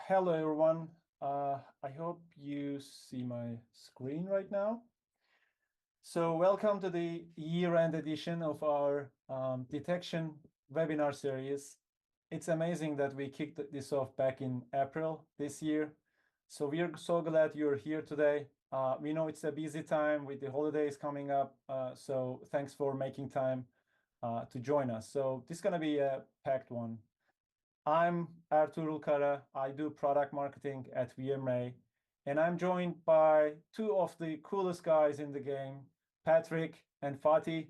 Hello, everyone. I hope you see my screen right now. So welcome to the year-end edition of our detection webinar series. It's amazing that we kicked this off back in April this year. So we are so glad you're here today. We know it's a busy time with the holidays coming up. So thanks for making time to join us. So this is going to be a packed one. I'm Ertuğrul Kara. I do product marketing at VMRay, and I'm joined by two of the coolest guys in the game, Patrick and Fatih.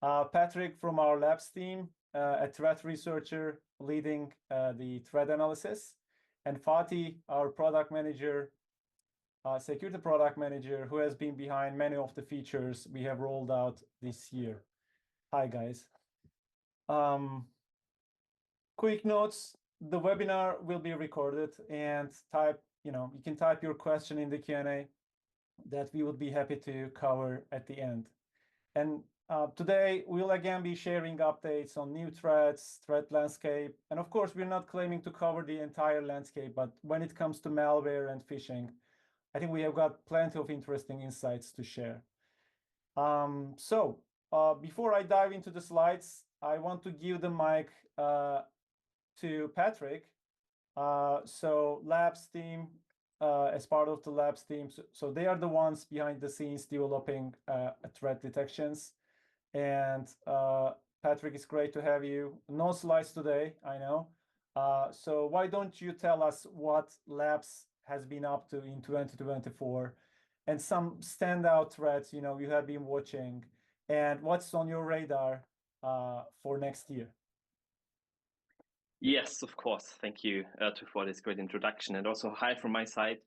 Patrick from our labs team, a threat researcher leading the threat analysis, and Fatih, our product manager, security product manager, who has been behind many of the features we have rolled out this year. Hi, guys. Quick notes, the webinar will be recorded, and you can type your question in the Q&A that we would be happy to cover at the end. And today we'll again be sharing updates on new threats, threat landscape, and of course we're not claiming to cover the entire landscape, but when it comes to malware and phishing, I think we have got plenty of interesting insights to share. Before I dive into the slides, I want to give the mic to Patrick. So labs team, as part of the labs team, so they are the ones behind the scenes developing threat detections. And Patrick, it's great to have you. No slides today, I know. So why don't you tell us what labs has been up to in 2024 and some standout threats you have been watching and what's on your radar for next year? Yes, of course. Thank you for this great introduction, and also hi from my side.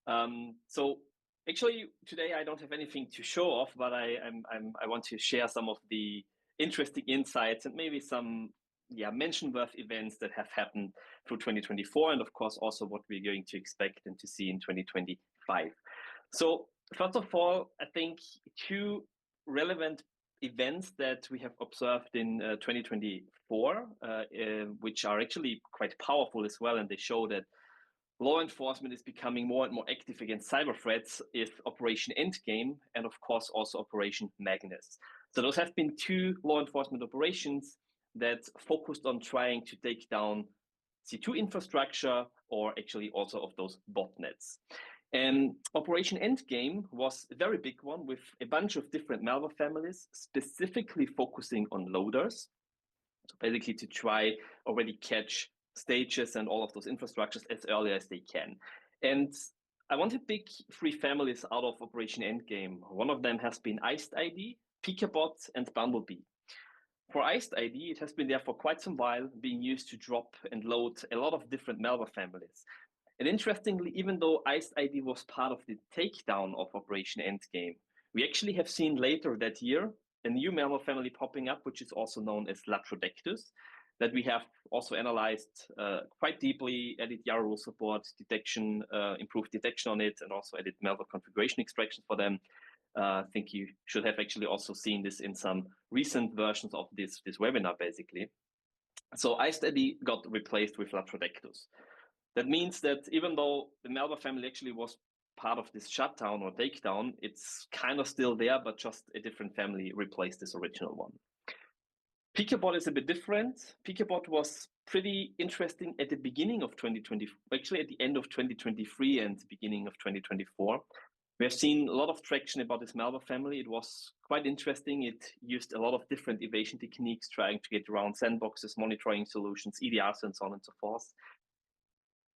So actually today I don't have anything to show off, but I want to share some of the interesting insights and maybe some mention-worth events that have happened through 2024, and of course also what we're going to expect and to see in 2025. So first of all, I think two relevant events that we have observed in 2024, which are actually quite powerful as well, and they show that law enforcement is becoming more and more active against cyber threats, is Operation Endgame and of course also Operation Magnus. So those have been two law enforcement operations that focused on trying to take down C2 infrastructure, or actually also of those botnets. And Operation Endgame was a very big one with a bunch of different malware families, specifically focusing on loaders. So basically to try already catch stages and all of those infrastructures as early as they can. And I want to pick three families out of Operation Endgame. One of them has been Iced ID, Pikabot, and Bumblebee. For Iced ID, it has been there for quite some while, being used to drop and load a lot of different malware families. And interestingly, even though Iced ID was part of the takedown of Operation Endgame, we actually have seen later that year a new malware family popping up, which is also known as Latrodectus, that we have also analyzed quite deeply, added YARA rule support, detection, improved detection on it, and also added malware configuration extraction for them. I think you should have actually also seen this in some recent versions of this webinar, basically. So Iced ID got replaced with Latrodectus. That means that even though the malware family actually was part of this shutdown or takedown, it's kind of still there, but just a different family replaced this original one. Pikabot is a bit different. Pikabot was pretty interesting at the beginning of 2020, actually at the end of 2023 and the beginning of 2024. We have seen a lot of traction about this malware family. It was quite interesting. It used a lot of different evasion techniques, trying to get around sandboxes, monitoring solutions, EDRs, and so on and so forth.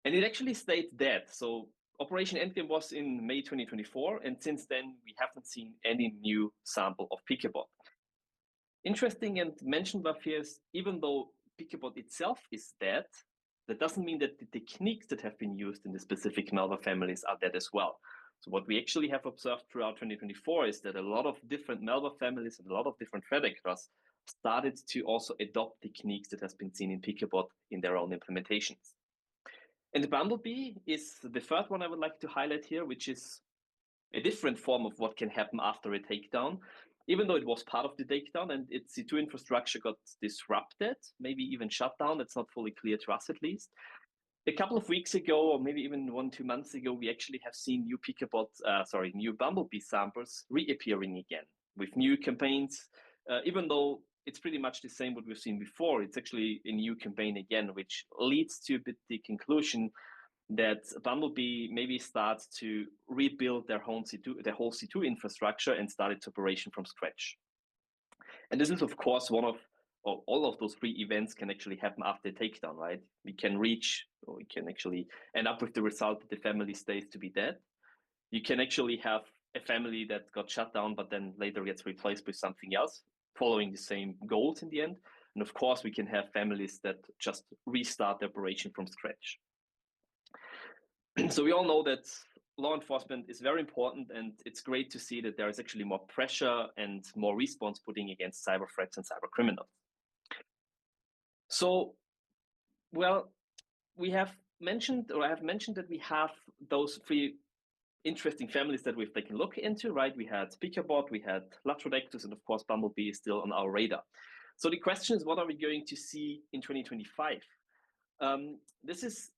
And it actually stayed dead. So Operation Endgame was in May 2024, and since then we haven't seen any new sample of Pikabot. Interesting and mentioned worth here is, even though Pikabot itself is dead, that doesn't mean that the techniques that have been used in the specific malware families are dead as well. So what we actually have observed throughout 2024 is that a lot of different malware families and a lot of different threat actors started to also adopt techniques that has been seen in Pikabot in their own implementations. And the Bumblebee is the third one I would like to highlight here, which is a different form of what can happen after a takedown. Even though it was part of the takedown and its C2 infrastructure got disrupted, maybe even shut down, it's not fully clear to us at least. a couple of weeks ago, or maybe even 1-2 months ago, we actually have seen new Bumblebee samples reappearing again with new campaigns. Even though it's pretty much the same what we've seen before, it's actually a new campaign again, which leads to a bit the conclusion that Bumblebee maybe starts to rebuild their whole C2 infrastructure and start its operation from scratch. And this is, of course, all of those 3 events can actually happen after a takedown, right? We can reach, or we can actually end up with the result that the family stays to be dead. You can actually have a family that got shut down, but then later gets replaced with something else, following the same goals in the end. And of course, we can have families that just restart the operation from scratch. So we all know that law enforcement is very important, and it's great to see that there is actually more pressure and more response putting against cyber threats and cyber criminals. So, well, we have mentioned, or I have mentioned that we have those 3 interesting families that we've taken a look into, right? We had Trickbot, we had Latrodectus, and of course, Bumblebee is still on our radar. So the question is, what are we going to see in 2025? This is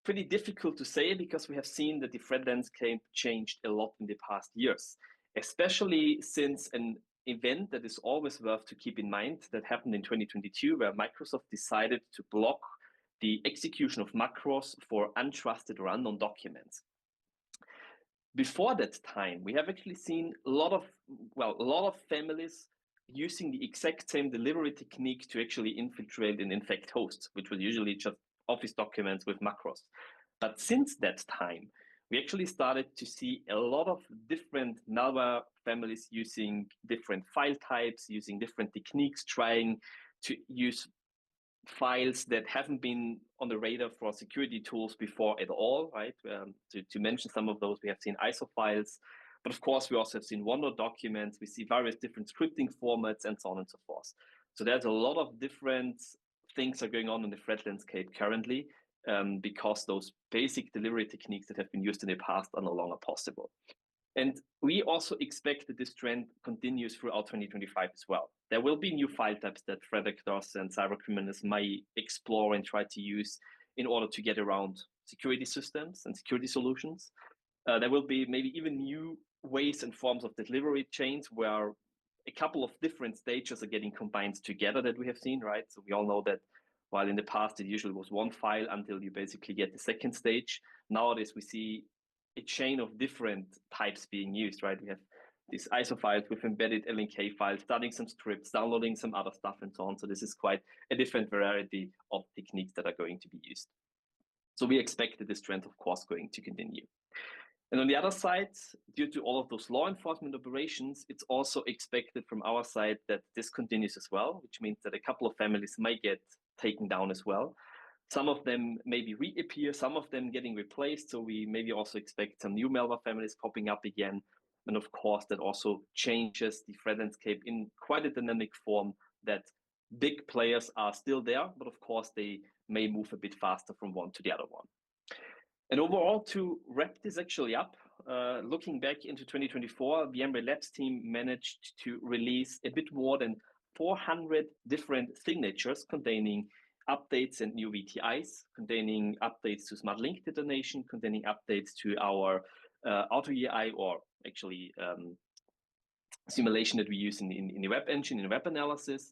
pretty difficult to say because we have seen that the threat landscape changed a lot in the past years, especially since an event that is always worth to keep in mind that happened in 2022, where Microsoft decided to block the execution of macros for untrusted or unknown documents. Before that time, we have actually seen a lot of families using the exact same delivery technique to actually infiltrate and infect hosts, which was usually just Office documents with macros. But since that time, we actually started to see a lot of different malware families using different file types, using different techniques, trying to use files that haven't been on the radar for security tools before at all, right? To mention some of those, we have seen ISO files, but of course, we also have seen OneNote documents. We see various different scripting formats and so on and so forth. So there's a lot of different things are going on in the threat landscape currently because those basic delivery techniques that have been used in the past are no longer possible. And we also expect that this trend continues throughout 2025 as well. There will be new file types that threat actors and cyber criminals might explore and try to use in order to get around security systems and security solutions. There will be maybe even new ways and forms of delivery chains where a couple of different stages are getting combined together that we have seen, right? So we all know that while in the past it usually was one file until you basically get the second stage, nowadays we see a chain of different types being used, right? We have these ISO files with embedded LNK files, starting some scripts, downloading some other stuff and so on. So this is quite a different variety of techniques that are going to be used. So we expect that this trend, of course, going to continue. And on the other side, due to all of those law enforcement operations, it's also expected from our side that this continues as well, which means that a couple of families might get taken down as well. Some of them maybe reappear, some of them getting replaced. So we maybe also expect some new malware families popping up again. And of course, that also changes the threat landscape in quite a dynamic form that big players are still there, but of course, they may move a bit faster from one to the other one. And overall, to wrap this actually up, looking back into 2024, the VMRay Labs team managed to release a bit more than 400 different signatures containing updates and new VTIs, containing updates to Smart Link Detonation, containing updates to our auto EI, or actually simulation that we use in the web engine, in web analysis,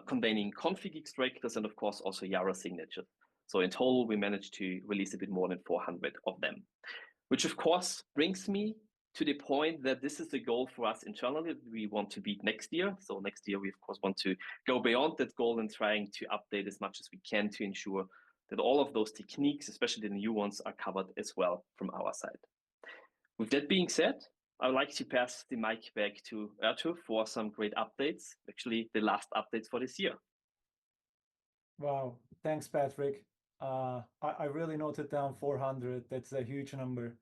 containing config extractors, and of course also YARA signatures. So in total, we managed to release a bit more than 400 of them, which of course brings me to the point that this is the goal for us internally that we want to beat next year. So next year, we of course want to go beyond that goal and trying to update as much as we can to ensure that all of those techniques, especially the new ones, are covered as well from our side. With that being said, I would like to pass the mic back to Arthur for some great updates, actually the last updates for this year. Wow, thanks, Patrick. I really noted down 400. That's a huge number.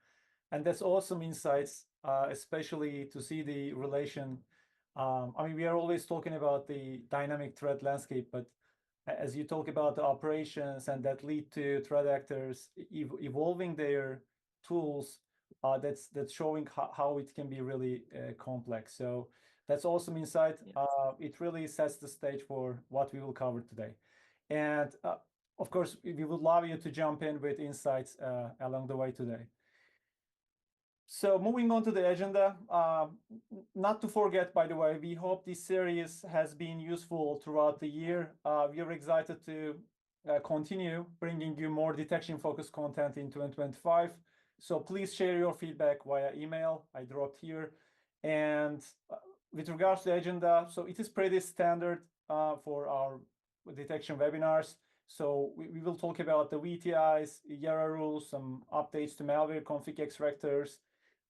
And that's awesome insights, especially to see the relation. I mean, we are always talking about the dynamic threat landscape, but as you talk about the operations and that lead to threat actors evolving their tools, that's showing how it can be really complex. So that's awesome insight. It really sets the stage for what we will cover today. And of course, we would love you to jump in with insights along the way today. So moving on to the agenda, not to forget, by the way, we hope this series has been useful throughout the year. We are excited to continue bringing you more detection-focused content in 2025. So please share your feedback via email I dropped here. And with regards to the agenda, so it is pretty standard for our detection webinars. So we will talk about the VTIs, YARA rules, some updates to malware config extractors,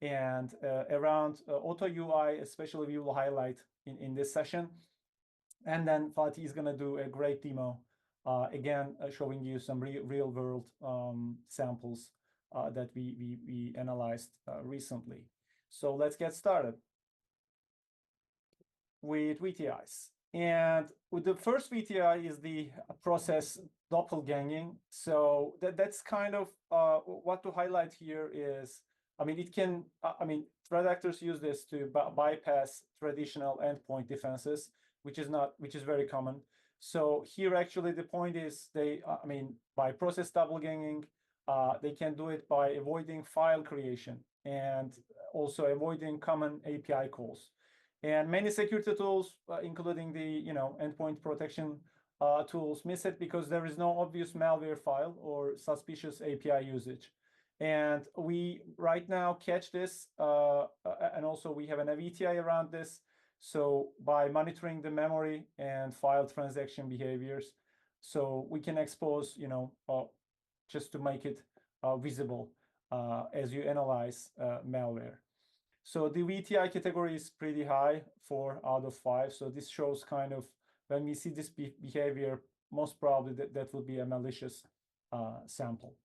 and around auto UI, especially we will highlight in this session. And then Fatih is going to do a great demo, again, showing you some real world samples that we analyzed recently. So let's get started with VTIs. And with the first VTI is the process doppelgänging. So that's kind of what to highlight here is, I mean, it can, I mean, threat actors use this to bypass traditional endpoint defenses, which is very common. So here, actually, the point is I mean, by process doppelgänging, they can do it by avoiding file creation and also avoiding common API calls. And many security tools, including the endpoint protection tools, miss it because there is no obvious malware file or suspicious API usage. And we right now catch this, and also we have an VTI around this. So by monitoring the memory and file transaction behaviors, so we can expose, just to make it visible as you analyze malware. So the VTI category is pretty high, 4 out of 5. So this shows kind of when we see this behavior, most probably that will be a malicious sample.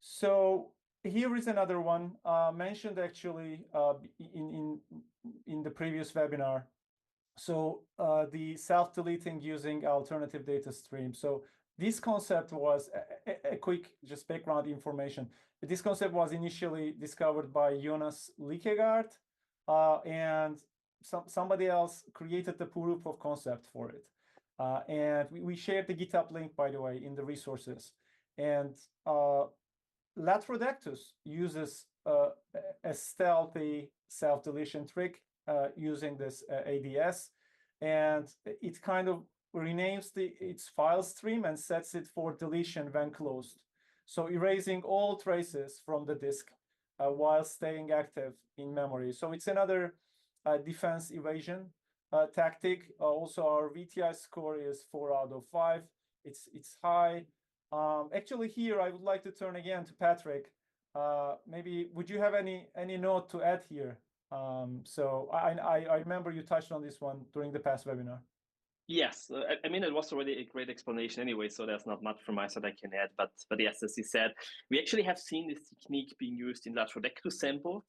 So here is another one mentioned actually in the previous webinar. So the self-deleting using alternative data stream. So this concept was a quick just background information. This concept was initially discovered by Jonas Likegaard, and somebody else created the proof of concept for it. And we shared the GitHub link, by the way, in the resources. And Latrodectus uses a stealthy self-deletion trick using this ADS, and it kind of renames its file stream and sets it for deletion when closed. So erasing all traces from the disk while staying active in memory. So it's another defense evasion tactic. Also, our VTI score is 4 out of 5. It's high. Actually, here I would like to turn again to Patrick. Maybe would you have any note to add here? So I remember you touched on this one during the past webinar. Yes, I mean, it was already a great explanation anyway, so there's not much from my side I can add. But yes, as you said, we actually have seen this technique being used in Latrodectus samples.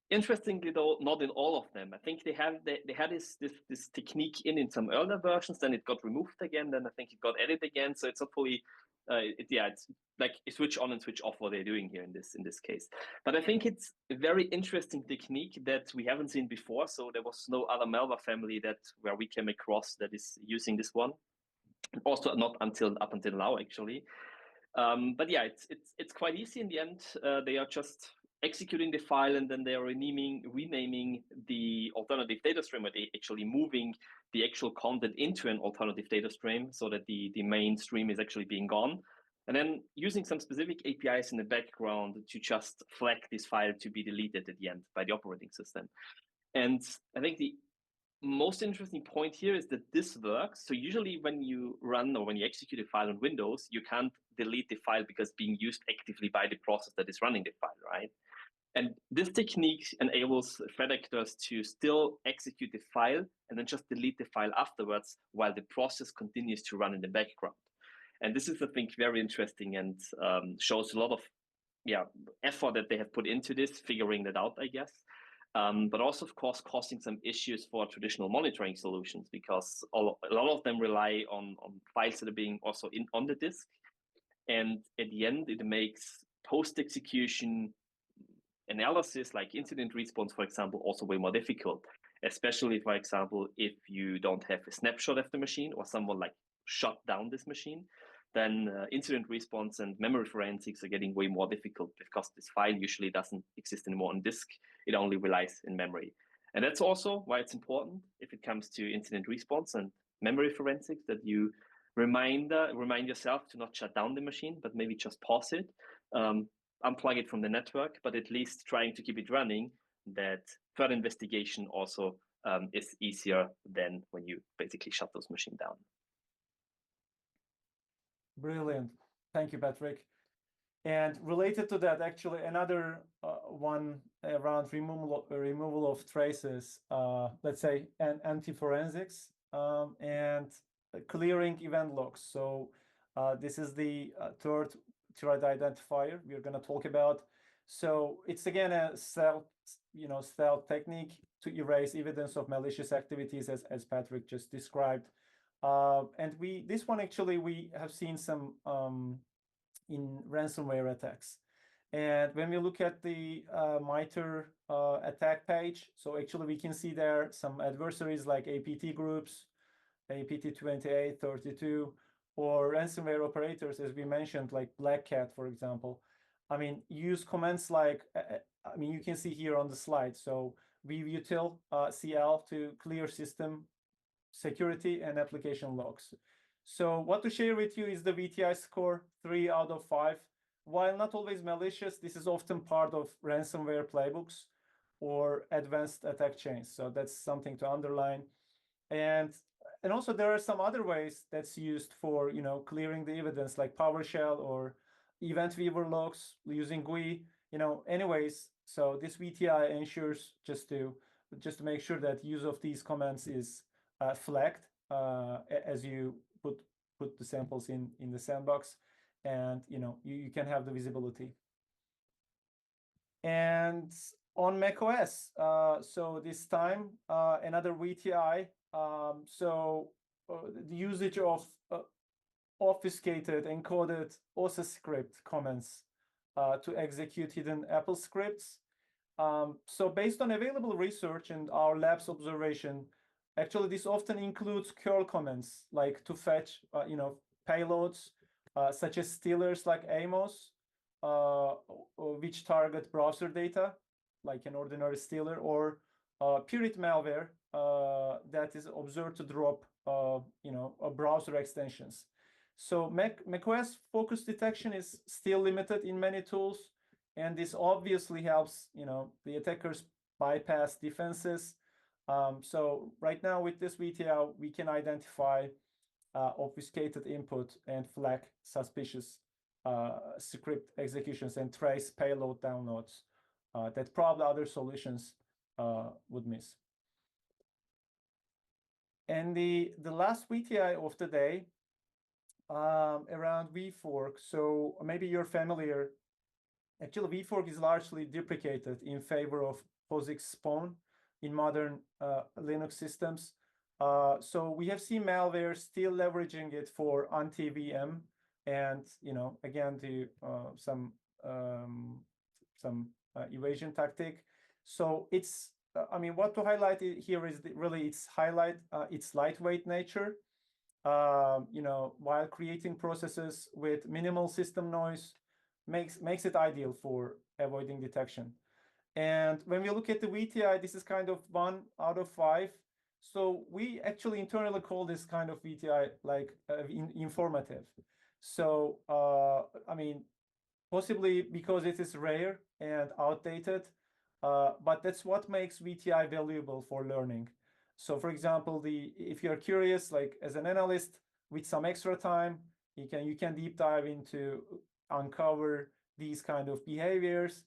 Interestingly, though, not in all of them. I think they had this technique in some earlier versions. Then it got removed again. Then I think it got added again. So it's not fully, it's like a switch on and switch off what they're doing here in this case. But I think it's a very interesting technique that we haven't seen before. So there was no other malware family where we came across that is using this one. Also, not up until now, actually. But yeah, it's quite easy in the end. They are just executing the file, and then they are renaming the alternative data stream, or they actually moving the actual content into an alternative data stream so that the main stream is actually being gone. And then using some specific APIs in the background to just flag this file to be deleted at the end by the operating system. And I think the most interesting point here is that this works. So usually when you run or when you execute a file on Windows, you can't delete the file because it's being used actively by the process that is running the file, right? And this technique enables threat actors to still execute the file and then just delete the file afterwards while the process continues to run in the background. And this is, I think, very interesting and shows a lot of effort that they have put into this, figuring that out, I guess. But also, of course, causing some issues for traditional monitoring solutions because a lot of them rely on files that are being also on the disk. And at the end, it makes post-execution analysis, like incident response, for example, also way more difficult, especially, for example, if you don't have a snapshot of the machine or someone like shut down this machine. then incident response and memory forensics are getting way more difficult because this file usually doesn't exist anymore on disk. It only relies in memory. And that's also why it's important if it comes to incident response and memory forensics that you remind yourself to not shut down the machine, but maybe just pause it, unplug it from the network, but at least trying to keep it running, that further investigation also is easier than when you basically shut those machines down. Brilliant. Thank you, Patrick. And related to that, actually, another one around removal of traces, let's say, and anti-forensics and clearing event logs. So this is the third threat identifier we're going to talk about. So it's again a stealth technique to erase evidence of malicious activities, as Patrick just described. And this one actually we have seen some in ransomware attacks. And when we look at the MITRE attack page, so actually we can see there some adversaries like APT groups, APT 28, 32, or ransomware operators, as we mentioned, like Black Cat, for example. I mean, use commands like, I mean, you can see here on the slide. So vutil CL to clear system security and application logs. So what to share with you is the VTI score, 3 out of 5. While not always malicious, this is often part of ransomware playbooks or advanced attack chains. So that's something to underline. And also there are some other ways that's used for, clearing the evidence, like PowerShell or event viewer logs using GUI, anyways. So this VTI ensures just to make sure that use of these commands is flagged as you put the samples in the sandbox, and you can have the visibility. And on macOS, so this time another VTI. So the usage of obfuscated encoded OSA script comments to execute hidden Apple scripts. So based on available research and our lab's observation, actually this often includes curl comments, like to fetch payloads such as stealers like Amos, which target browser data, like an ordinary stealer, or Pirate malware that is observed to drop browser extensions. So macOS focus detection is still limited in many tools, and this obviously helps the attackers bypass defenses. So right now with this VTI, we can identify obfuscated input and flag suspicious script executions and trace payload downloads that probably other solutions would miss. And the last VTI of the day around vfork. So maybe you're familiar. Actually, vfork is largely deprecated in favor of POSIX spawn in modern Linux systems. So we have seen malware still leveraging it for anti-VM and again to some evasion tactic. So it's what to highlight here is really its lightweight nature. While creating processes with minimal system noise makes it ideal for avoiding detection. And when we look at the VTI, this is kind of 1 out of 5. So we actually internally call this kind of VTI like informative. So possibly because it is rare and outdated, but that's what makes VTI valuable for learning. So for example, if you're curious, like as an analyst with some extra time, you can deep dive into uncover these kind of behaviors.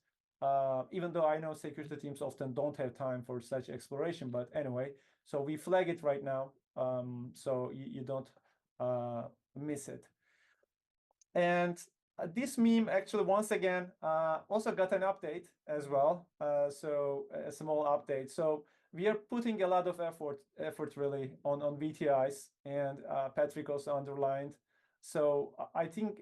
Even though I know security teams often don't have time for such exploration, but anyway, so we flag it right now, so you don't miss it. And this meme actually, once again, also got an update as well. So a small update. So we are putting a lot of effort really on VTIs, and Patrick also underlined. So I think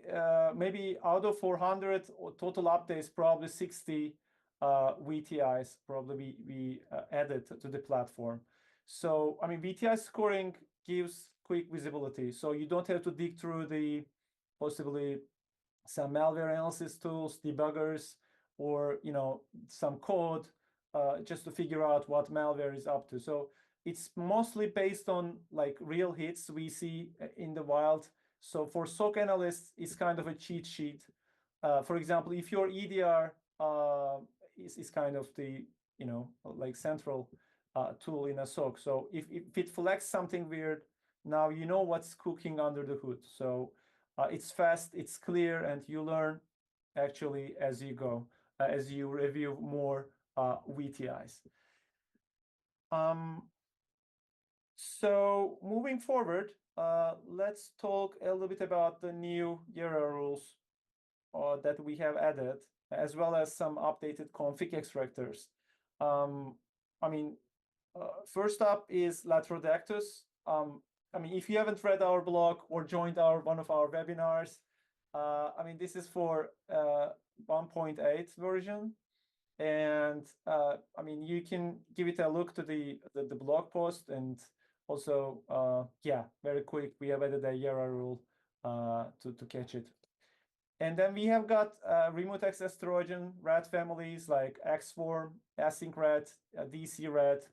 maybe out of 400 total updates, probably 60 VTIs probably we added to the platform. So VTI scoring gives quick visibility. So you don't have to dig through the possibly some malware analysis tools, debuggers, or some code just to figure out what malware is up to. So it's mostly based on like real hits we see in the wild. So for SOC analysts, it's kind of a cheat sheet. For example, if your EDR is kind of the like central tool in a SOC. So if it flags something weird, now you know what's cooking under the hood. So it's fast, it's clear, and you learn actually as you go, as you review more VTIs. So moving forward, let's talk a little bit about the new YARA rules that we have added, as well as some updated config extractors. First up is Latrodectus. If you haven't read our blog or joined one of our webinars, this is for 1.8 version. And you can give it a look to the blog post, and also, very quick, we have added a YARA rule to catch it. And then we have got remote access Trojan rat families like XForm, AsyncRAT, DCRAT,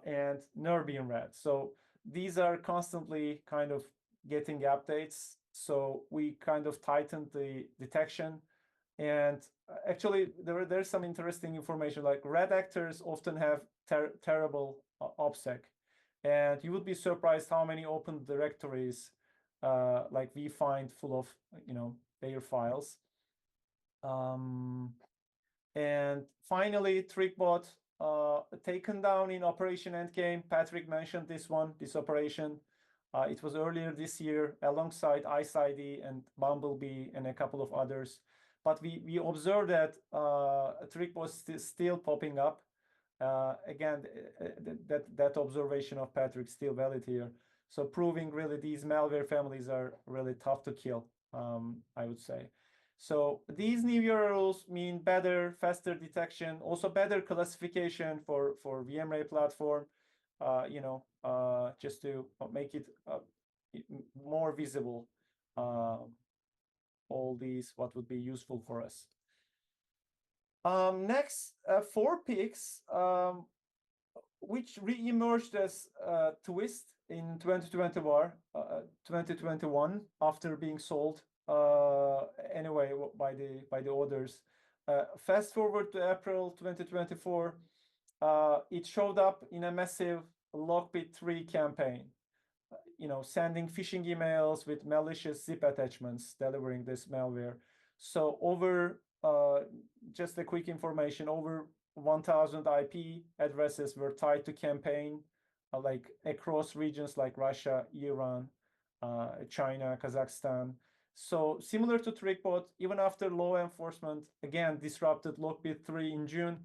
and NeurbeamRAT. So these are constantly kind of getting updates. So we kind of tightened the detection. And actually, there's some interesting information, like red actors often have terrible OPSEC. And you would be surprised how many open directories like we find full of, their files. And finally, Trickbot taken down in Operation Endgame. Patrick mentioned this operation. It was earlier this year alongside IceID and Bumblebee and a couple of others. But we observed that Trickbot is still popping up. Again, that observation of Patrick still valid here. So proving really these malware families are really tough to kill, I would say. So these new YARA rules mean better, faster detection, also better classification for VMRay platform, just to make it more visible. All these, what would be useful for us. Next, 4PIX, which re-emerged as Twist in 2021 after being sold anyway by the others. Fast forward to April 2024, it showed up in a massive Lockbit 3 campaign. Sending phishing emails with malicious zip attachments, delivering this malware. So over, just a quick information, over 1,000 IP addresses were tied to campaign, like across regions like Russia, Iran, China, Kazakhstan. So similar to Trickbot, even after law enforcement, again, disrupted Lockbit 3 in June,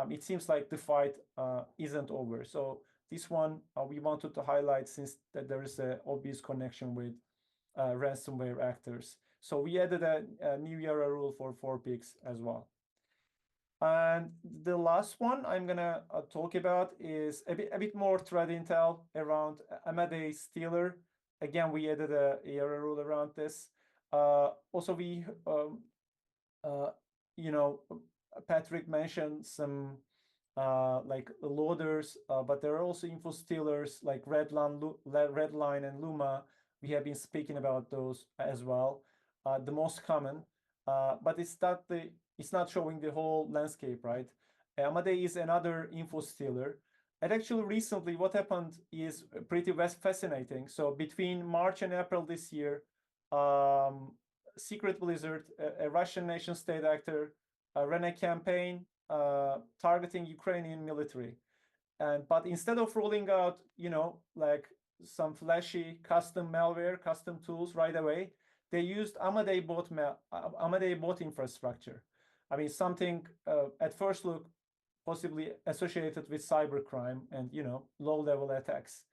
it seems like the fight isn't over. So this one we wanted to highlight, since that there is an obvious connection with ransomware actors. So we added a new YARA rule for 4PIX as well. And the last one I'm gonna talk about is a bit more threat intel around Amadey Stealer. Again, we added a YARA rule around this. Also, we Patrick mentioned some like loaders, but there are also info stealers like Redline and Luma. We have been speaking about those as well. The most common, but it's not showing the whole landscape, right? Amadey is another info stealer. And actually, recently, what happened is pretty fascinating. So between March and April this year, Secret Blizzard, a Russian nation-state actor, ran a campaign targeting Ukrainian military. But instead of rolling out, like some flashy custom malware, custom tools right away, they used Amadey bot infrastructure. Something at first look possibly associated with cybercrime and low-level attacks.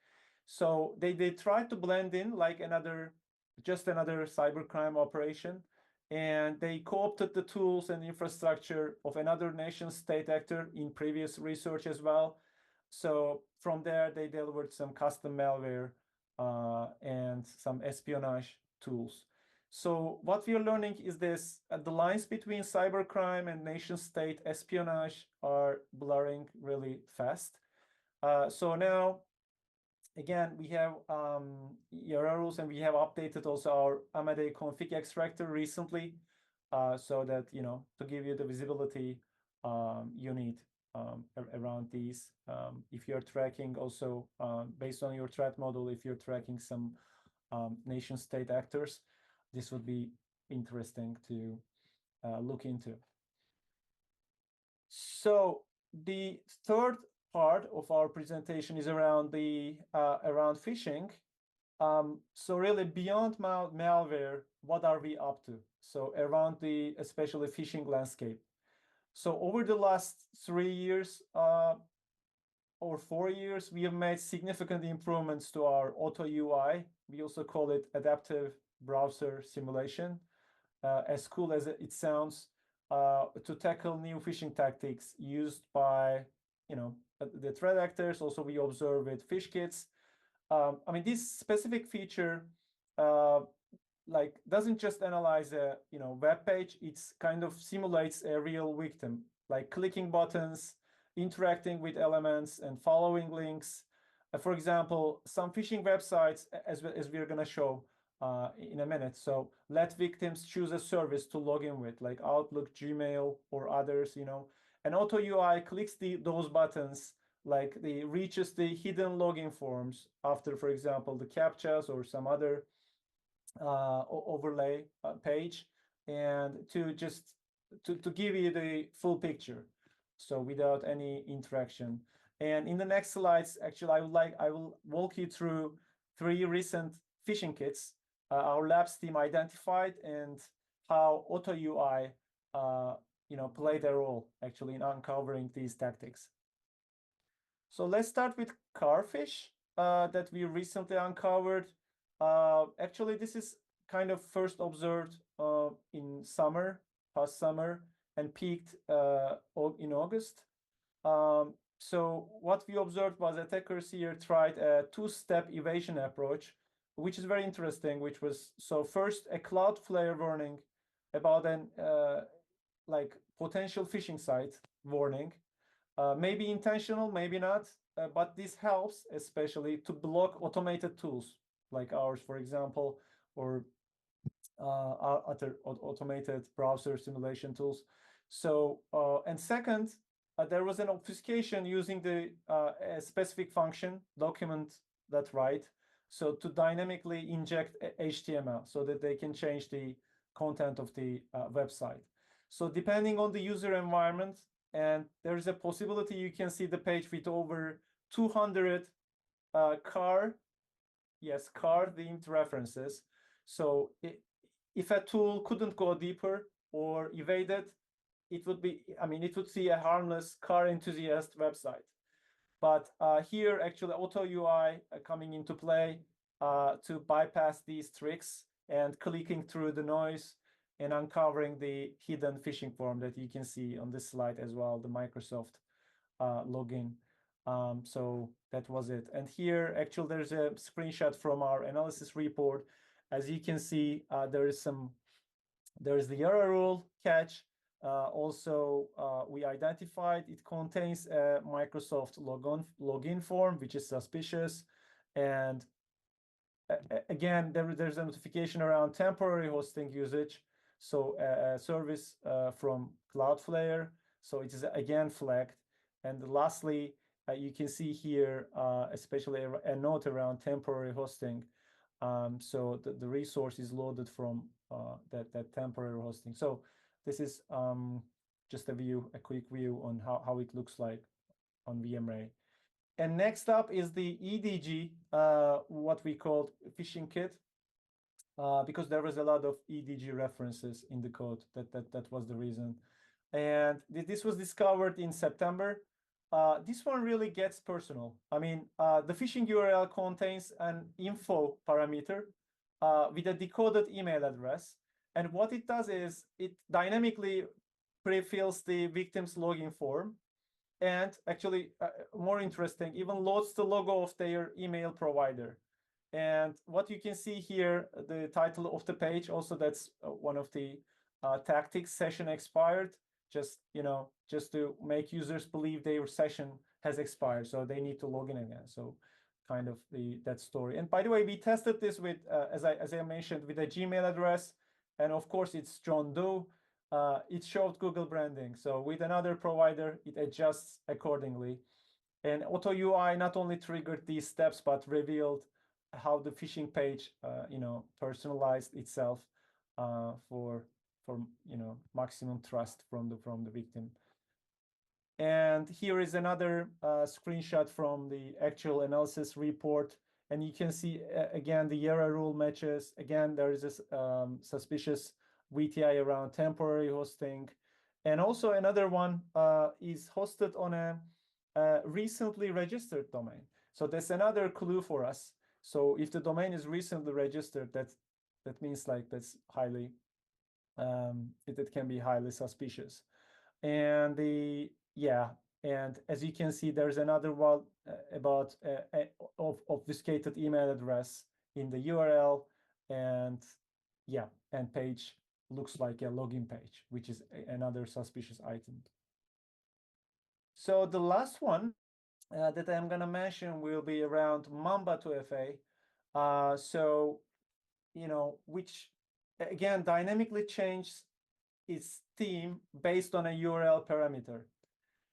So they tried to blend in like just another cybercrime operation, and they co-opted the tools and infrastructure of another nation-state actor in previous research as well. So from there, they delivered some custom malware and some espionage tools. So what we are learning is this, the lines between cybercrime and nation-state espionage are blurring really fast. So now, again, we have YARA rules, and we have updated also our Amadey config extractor recently, so that, you know, to give you the visibility you need around these. If you're tracking also, based on your threat model, if you're tracking some nation-state actors, this would be interesting to look into. So the third part of our presentation is around the around phishing. So really, beyond malware, what are we up to? So around the especially phishing landscape. So over the last 3 years or 4 years, we have made significant improvements to our auto UI. We also call it adaptive browser simulation, as cool as it sounds, to tackle new phishing tactics used by, you know, the threat actors. Also, we observe with phish kits. I mean, this specific feature, like, doesn't just analyze a, you know, web page. It's kind of simulates a real victim, like clicking buttons, interacting with elements, and following links. For example, some phishing websites, as we're going to show in a minute, so let victims choose a service to log in with, like Outlook, Gmail, or others, you know. And auto UI clicks those buttons, like reaches the hidden login forms after, for example, the CAPTCHAs or some other overlay page, and to give you the full picture, so without any interaction. And in the next slides, actually, I will walk you through 3 recent phishing kits our labs team identified, and how auto UI you know, played a role actually in uncovering these tactics. So let's start with Carfish that we recently uncovered. Actually, this is kind of first observed in past summer, and peaked in August. So what we observed was attackers here tried a 2-step evasion approach, which is very interesting, which was, so first, a Cloudflare warning about an like potential phishing site warning. Maybe intentional, maybe not, but this helps especially to block automated tools like ours, for example, or other automated browser simulation tools. So, and second, there was an obfuscation using the a specific function, document.write, so to dynamically inject HTML so that they can change the content of the website. So depending on the user environment, and there is a possibility you can see the page with over 200 themed references. So if a tool couldn't go deeper or evade it, it would be, I mean, it would see a harmless car enthusiast website. But here, actually, auto UI coming into play to bypass these tricks and clicking through the noise and uncovering the hidden phishing form that you can see on this slide as well, the Microsoft login. So that was it. And here, actually, there's a screenshot from our analysis report. As you can see, there is the YARA rule catch. Also, we identified it contains a Microsoft login form, which is suspicious. And again, there's a notification around temporary hosting usage. So a service from Cloudflare. So it is again flagged. And lastly, you can see here, especially a note around temporary hosting. So the resource is loaded from that temporary hosting. So this is just a quick view on how it looks like on VMRay. And next up is the EDG, what we called phishing kit, because there was a lot of EDG references in the code. That was the reason. And this was discovered in September. This one really gets personal. I mean, the phishing URL contains an info parameter with a decoded email address. And what it does is it dynamically pre-fills the victim's login form. And actually, more interesting, even loads the logo of their email provider. And what you can see here, the title of the page, also that's one of the tactics: session expired. Just, just to make users believe their session has expired, so they need to log in again. So kind of that story. And by the way, we tested this with, as I mentioned, with a Gmail address, and of course it's John Doe. It showed Google branding. So with another provider, it adjusts accordingly. And Auto UI not only triggered these steps, but revealed how the phishing page, personalized itself for maximum trust from the victim. And here is another screenshot from the actual analysis report. And you can see, again, the YARA rule matches. Again, there is this suspicious VTI around temporary hosting. And also another one is hosted on a recently registered domain. So that's another clue for us. So if the domain is recently registered, that means like that's highly, it can be highly suspicious. And and as you can see, there's another one about obfuscated email address in the URL, and page looks like a login page, which is another suspicious item. So the last one that I'm going to mention will be around Mamba 2FA. So, which again dynamically changes its theme based on a URL parameter.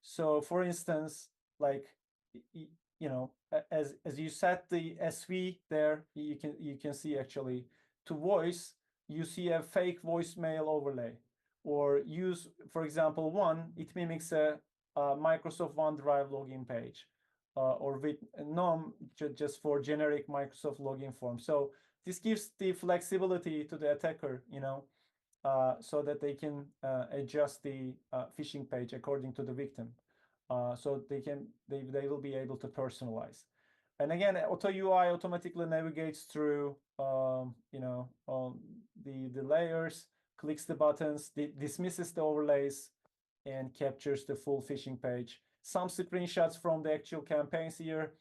So for instance, like, as you set the SV there, you can see actually to voice, you see a fake voicemail overlay, or use, for example, it mimics a Microsoft OneDrive login page, or with NOM just for generic Microsoft login form. So this gives the flexibility to the attacker, so that they can adjust the phishing page according to the victim. So they will be able to personalize. And again, Auto UI automatically navigates through the layers, clicks the buttons, dismisses the overlays, and captures the full phishing page. Some screenshots from the actual campaigns here,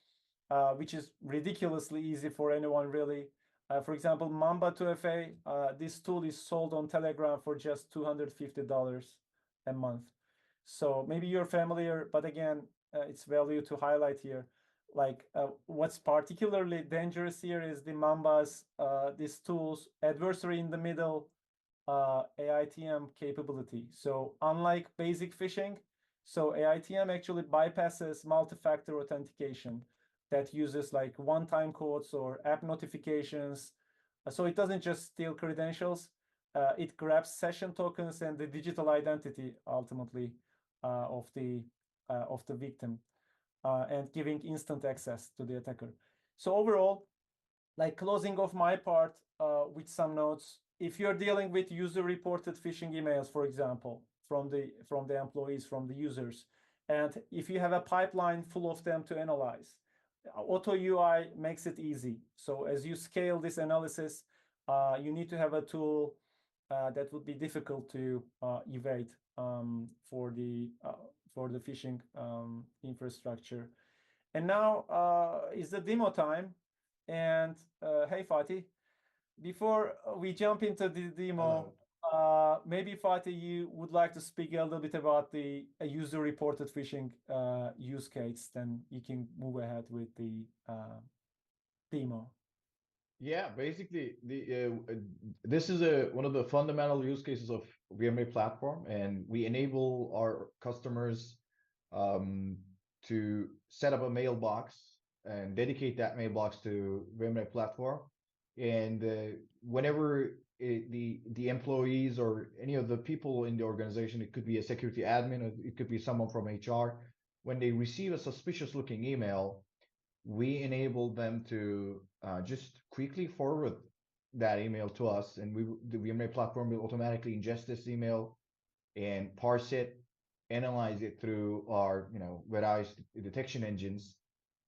which is ridiculously easy for anyone really. For example, Mamba 2FA, this tool is sold on Telegram for just $250 a month. So maybe you're familiar, but again, it's value to highlight here. Like what's particularly dangerous here is the Mamba's, these tools, adversary in the middle AITM capability. So unlike basic phishing, so AITM actually bypasses multi-factor authentication that uses like one-time codes or app notifications. So it doesn't just steal credentials, it grabs session tokens and the digital identity ultimately of the victim, and giving instant access to the attacker. So overall, like closing off my part with some notes, if you're dealing with user-reported phishing emails, for example, from the employees, from the users, and if you have a pipeline full of them to analyze, Auto UI makes it easy. So as you scale this analysis, you need to have a tool that would be difficult to evade for the phishing infrastructure. And now is the demo time. And hey, Fatih, before we jump into the demo, maybe Fatih, you would like to speak a little bit about the user-reported phishing use case, then you can move ahead with the demo. Yeah, basically, this is one of the fundamental use cases of VMRay platform, and we enable our customers to set up a mailbox and dedicate that mailbox to VMRay platform. And whenever the employees or any of the people in the organization, it could be a security admin, or it could be someone from HR, when they receive a suspicious looking email, we enable them to just quickly forward that email to us, and the VMRay platform will automatically ingest this email and parse it, analyze it through our various detection engines,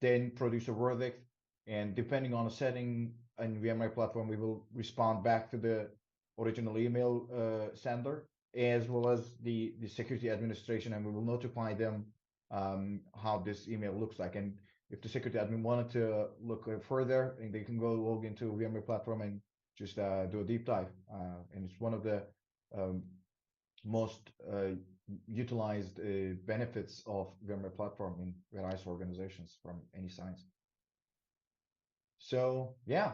then produce a verdict. And depending on a setting in VMRay platform, we will respond back to the original email sender, as well as the security administration, and we will notify them how this email looks like. And if the security admin wanted to look further, and they can go log into VMRay platform and just do a deep dive. And it's one of the most utilized benefits of VMRay platform in various organizations from any size. So yeah,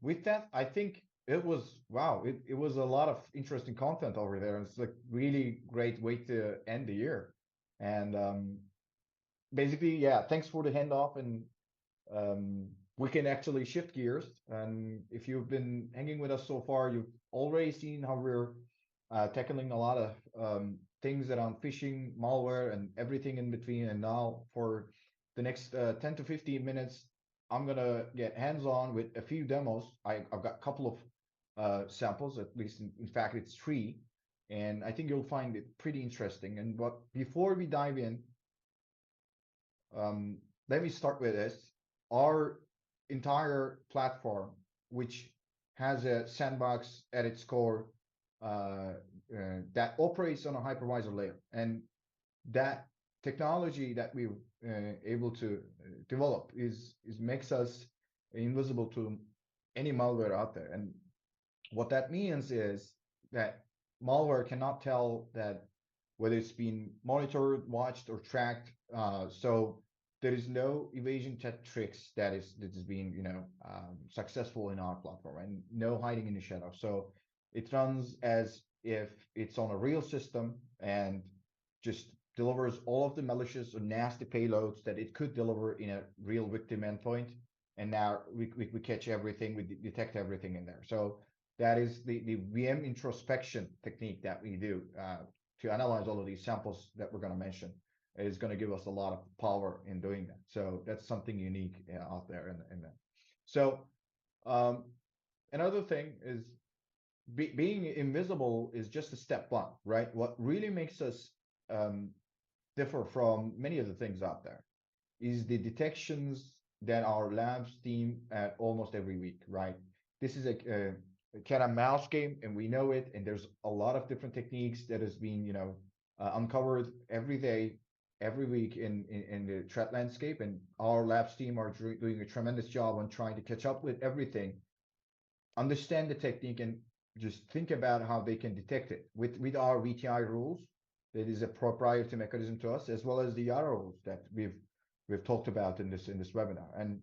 with that, I think it was, wow, it was a lot of interesting content over there. And it's like really great way to end the year. And basically, yeah, thanks for the handoff. And we can actually shift gears. And if you've been hanging with us so far, you've already seen how we're tackling a lot of things around phishing, malware, and everything in between. And now for the next 10 to 15 minutes, I'm gonna get hands-on with a few demos. I've got a couple of samples, at least in fact it's 3, and I think you'll find it pretty interesting. And before we dive in, let me start with this. Our entire platform, which has a sandbox at its core, that operates on a hypervisor layer, and that technology that we're able to develop is makes us invisible to any malware out there. And what that means is that malware cannot tell that whether it's been monitored, watched, or tracked. So there is no evasion tricks that is being successful in our platform, and no hiding in the shadow. So it runs as if it's on a real system and just delivers all of the malicious or nasty payloads that it could deliver in a real victim endpoint. And now we catch everything, we detect everything in there. So that is the VM introspection technique that we do to analyze all of these samples that we're going to mention. Is going to give us a lot of power in doing that. So that's something unique out there in that. So another thing is being invisible is just a step 1, right? What really makes us differ from many of the things out there is the detections that our labs team at almost every week, right? This is a cat and mouse game, and we know it. And there's a lot of different techniques that has been, uncovered every day, every week in the threat landscape. And our labs team are doing a tremendous job on trying to catch up with everything, understand the technique, and just think about how they can detect it with our VTI rules. That is a proprietary mechanism to us, as well as the YARA rules that we've talked about in this webinar. And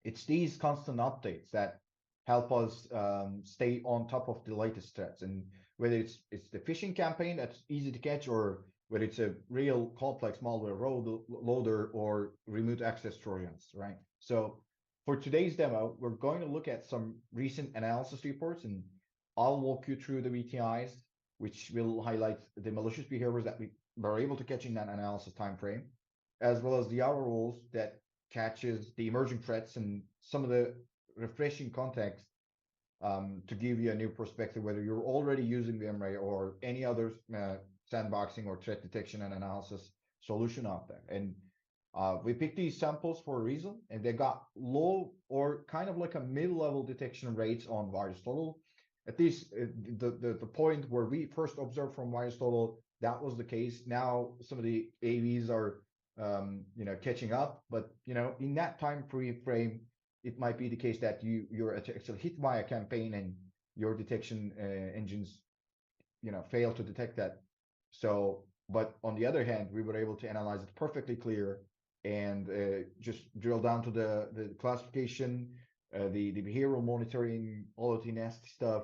it's these constant updates that help us stay on top of the latest threats. And whether it's the phishing campaign that's easy to catch, or whether it's a real complex malware loader or remote access trojans, right? So for today's demo, we're going to look at some recent analysis reports, and I'll walk you through the VTIs, which will highlight the malicious behaviors that we were able to catch in that analysis time frame, as well as the YARA rules that catches the emerging threats and some of the refreshing context to give you a new perspective, whether you're already using VMRay or any other sandboxing or threat detection and analysis solution out there. And we picked these samples for a reason, and they got low or kind of like a mid-level detection rates on VirusTotal. At least the point where we first observed from VirusTotal, that was the case. Now some of the AVs are catching up, but in that time frame, it might be the case that you're actually hit by a campaign and your detection engines fail to detect that. So, but on the other hand, we were able to analyze it perfectly clear and just drill down to the classification, the behavioral monitoring, all of the nasty stuff,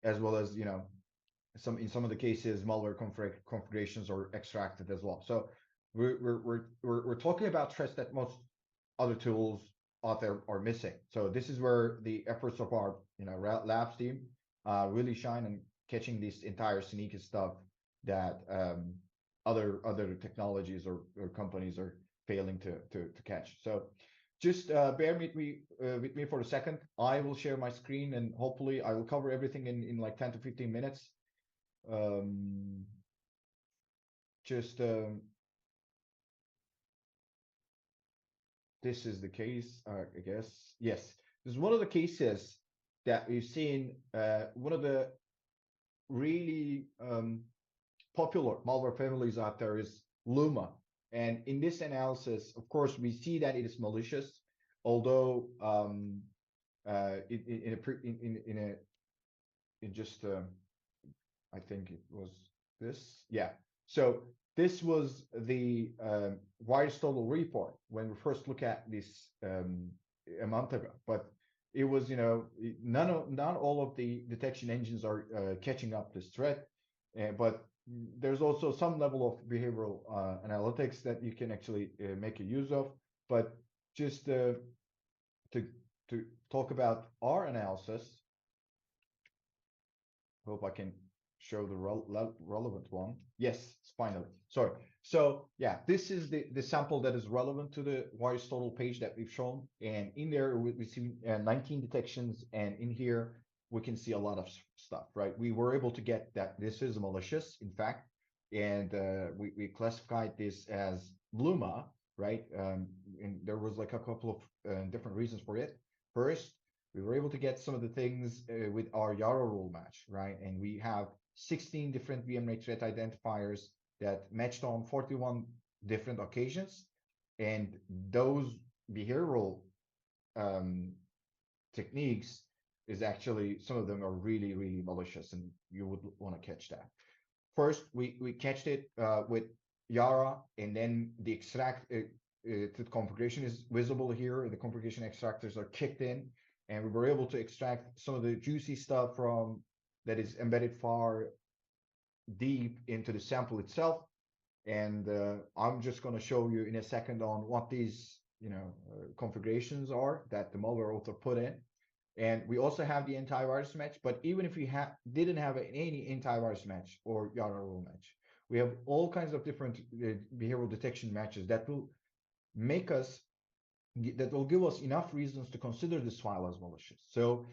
as well as in some of the cases malware configurations are extracted as well. So we're talking about threats that most other tools out there are missing. So this is where the efforts of our labs team really shine in catching this entire sneaky stuff that other technologies or companies are failing to catch. So just bear with me for a second. I will share my screen, and hopefully I will cover everything in like 10 to 15 minutes. This is the case, I guess. Yes, this is one of the cases that we've seen. One of the really popular malware families out there is Luma. And in this analysis, of course, we see that it is malicious, although I think it was this. Yeah. So this was the virus total report when we first look at this a month ago. But it was, not all of the detection engines are catching up this threat. But there's also some level of behavioral analytics that you can actually make a use of. But just to talk about our analysis, hope I can show the relevant one. Yes, finally. Sorry. So yeah, this is the sample that is relevant to the virus total page that we've shown. And in there, we see 19 detections. And in here, we can see a lot of stuff, right? We were able to get that this is malicious, in fact. And we classified this as Luma, right? And there was like a couple of different reasons for it. First, we were able to get some of the things with our YARA rule match, right? And we have 16 different VMRay threat identifiers that matched on 41 different occasions. And those behavioral techniques is actually, some of them are really, really malicious, and you would want to catch that. First, we catched it with YARA, and then the the configuration is visible here. The configuration extractors are kicked in, and we were able to extract some of the juicy stuff from that is embedded far deep into the sample itself. And I'm just going to show you in a second on what these configurations are that the malware author put in. And we also have the antivirus match, but even if we didn't have any antivirus match or YARA rule match, we have all kinds of different behavioral detection matches that will give us enough reasons to consider this file as malicious. So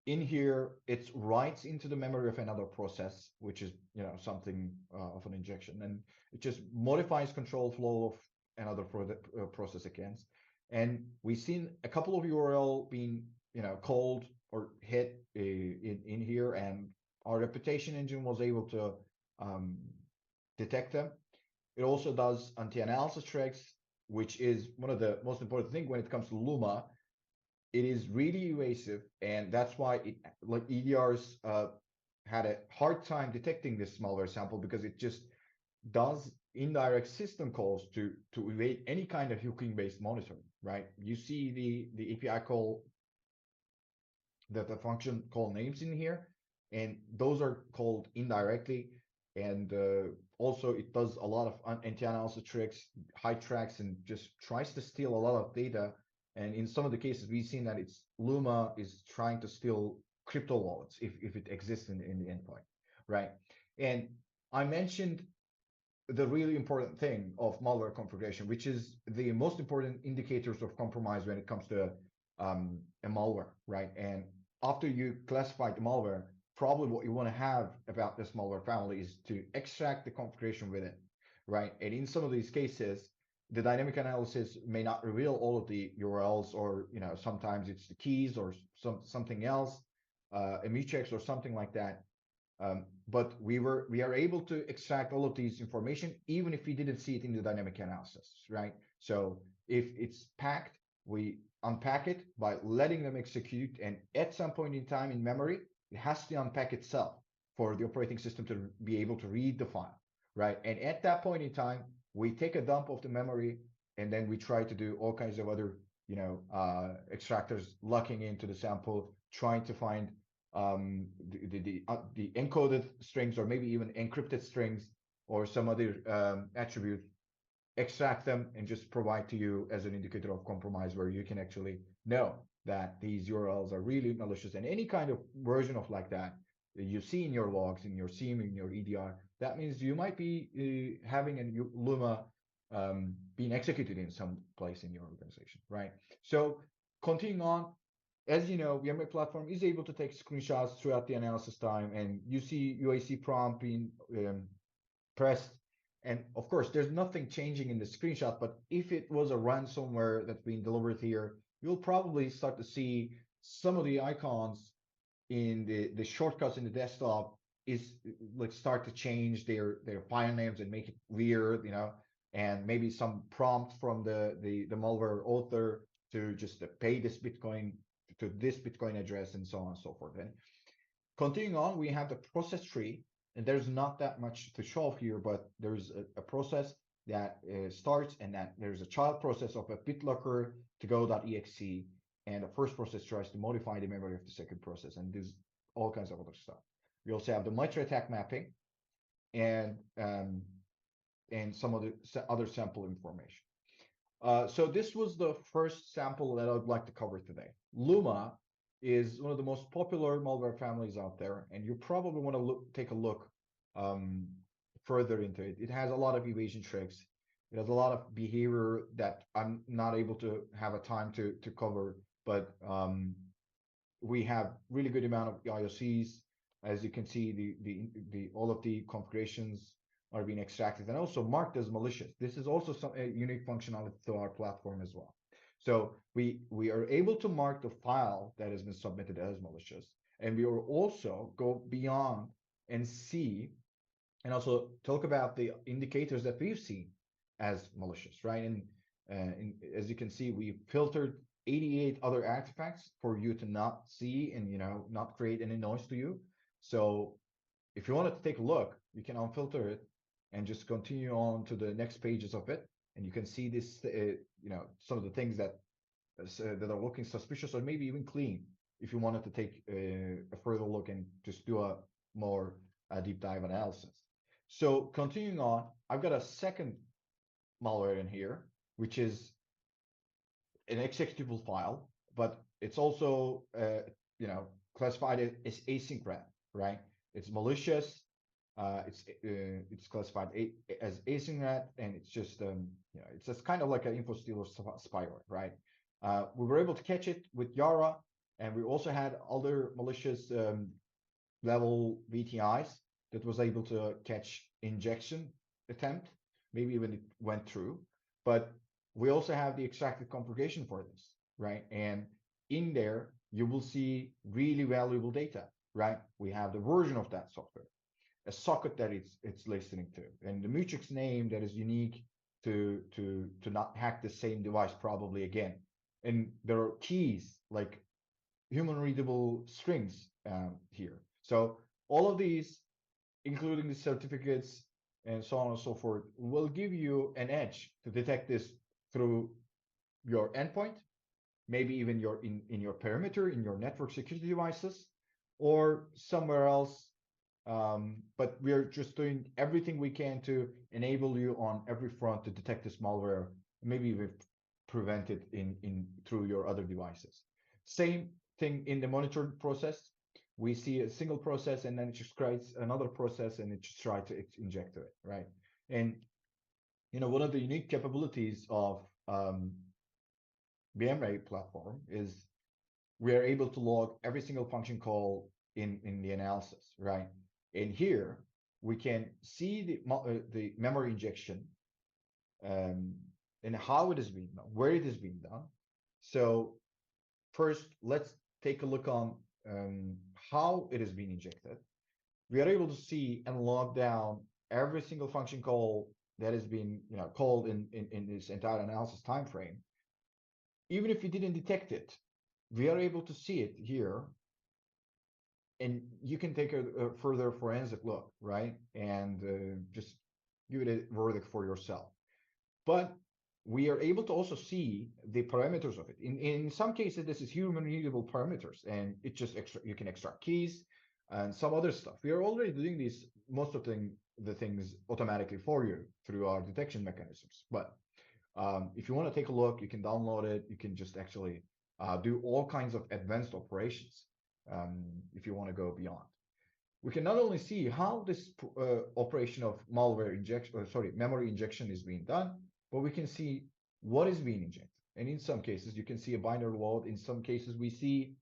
in here, it writes into the memory of another process, which is something of an injection, and it just modifies control flow of another process against. And we've seen a couple of URL being called or hit in here, and our reputation engine was able to detect them. It also does anti-analysis tricks, which is one of the most important things when it comes to Luma. It is really evasive, and that's why EDRs had a hard time detecting this malware sample, because it just does indirect system calls to evade any kind of hooking-based monitoring, right? You see the API call, the function call names in here, and those are called indirectly. And also it does a lot of anti-analysis tricks, hide tracks, and just tries to steal a lot of data. And in some of the cases, we've seen that Luma is trying to steal crypto wallets if it exists in the endpoint, right? And I mentioned the really important thing of malware configuration, which is the most important indicators of compromise when it comes to a malware, right? And after you classify the malware, probably what you want to have about this malware family is to extract the configuration with it, right? And in some of these cases, the dynamic analysis may not reveal all of the URLs, or sometimes it's the keys or something else, mutex or something like that. But we are able to extract all of these information even if we didn't see it in the dynamic analysis, right? So if it's packed, we unpack it by letting them execute, and at some point in time in memory, it has to unpack itself for the operating system to be able to read the file, right? And at that point in time, we take a dump of the memory, and then we try to do all kinds of other, extractors locking into the sample, trying to find the encoded strings, or maybe even encrypted strings, or some other attribute, extract them, and just provide to you as an indicator of compromise, where you can actually know that these URLs are really malicious. And any kind of version of like that you see in your logs, in your SIEM, in your EDR, that means you might be having a Luma being executed in some place in your organization, right? So continuing on, as you know, VMRay platform is able to take screenshots throughout the analysis time, and you see UAC prompt being pressed. And of course, there's nothing changing in the screenshot, but if it was a ransomware that's being delivered here, you'll probably start to see some of the icons in the shortcuts in the desktop is start to change their file names and make it weird, and maybe some prompt from the malware author to just pay this Bitcoin to this Bitcoin address and so on and so forth. And continuing on, we have the process tree, and there's not that much to show off here, but there's a process that starts, and that there's a child process of a BitLocker to go.exe, and the first process tries to modify the memory of the second process, and there's all kinds of other stuff. We also have the multi-attack mapping, and some other sample information. So this was the first sample that I'd like to cover today. Luma is one of the most popular malware families out there, and you probably want to take a look further into it. It has a lot of evasion tricks. It has a lot of behavior that I'm not able to have a time to cover, but we have really good amount of IOCs. As you can see, the all of the configurations are being extracted and also marked as malicious. This is also some unique functionality to our platform as well. So we are able to mark the file that has been submitted as malicious, and we will also go beyond and see, and also talk about the indicators that we've seen as malicious, right? And as you can see, we filtered 88 other artifacts for you to not see and not create any noise to you. So if you wanted to take a look, you can unfilter it and just continue on to the next pages of it, and you can see this, some of the things that are looking suspicious or maybe even clean. If you wanted to take a further look and just do a more deep dive analysis. So continuing on, I've got a second malware in here, which is an executable file, but it's also classified as AsyncRAT, right? It's malicious. It's classified as AsyncRAT, and it's just it's just kind of like an info stealer spyware, right? We were able to catch it with YARA, and we also had other malicious level VTIs that was able to catch injection attempt. Maybe even it went through, but we also have the extracted configuration for this, right? And in there, you will see really valuable data, right? We have the version of that software, a socket that it's listening to, and the mutex name that is unique to not hack the same device probably again. And there are keys like human readable strings here. So all of these, including the certificates and so on and so forth, will give you an edge to detect this through your endpoint, maybe even in your perimeter, in your network security devices, or somewhere else. But we are just doing everything we can to enable you on every front to detect this malware, maybe even prevent it through your other devices. Same thing in the monitoring process. We see a single process, and then it just creates another process, and it just tries to inject it, right? And one of the unique capabilities of VMRay platform is we are able to log every single function call in the analysis, right? And here we can see the memory injection and how it is being done, where it is being done. So first, let's take a look on how it is being injected. We are able to see and log down every single function call that is being called in this entire analysis time frame. Even if we didn't detect it, we are able to see it here, and you can take a further forensic look, right? And just give it a verdict for yourself. But we are able to also see the parameters of it. In some cases, this is human readable parameters, and it just you can extract keys and some other stuff. We are already doing these, most of the things automatically for you through our detection mechanisms. But if you want to take a look, you can download it. You can just actually do all kinds of advanced operations if you want to go beyond. We can not only see how this operation of malware injection, memory injection is being done, but we can see what is being injected. And in some cases, you can see a binary load. In some cases, we see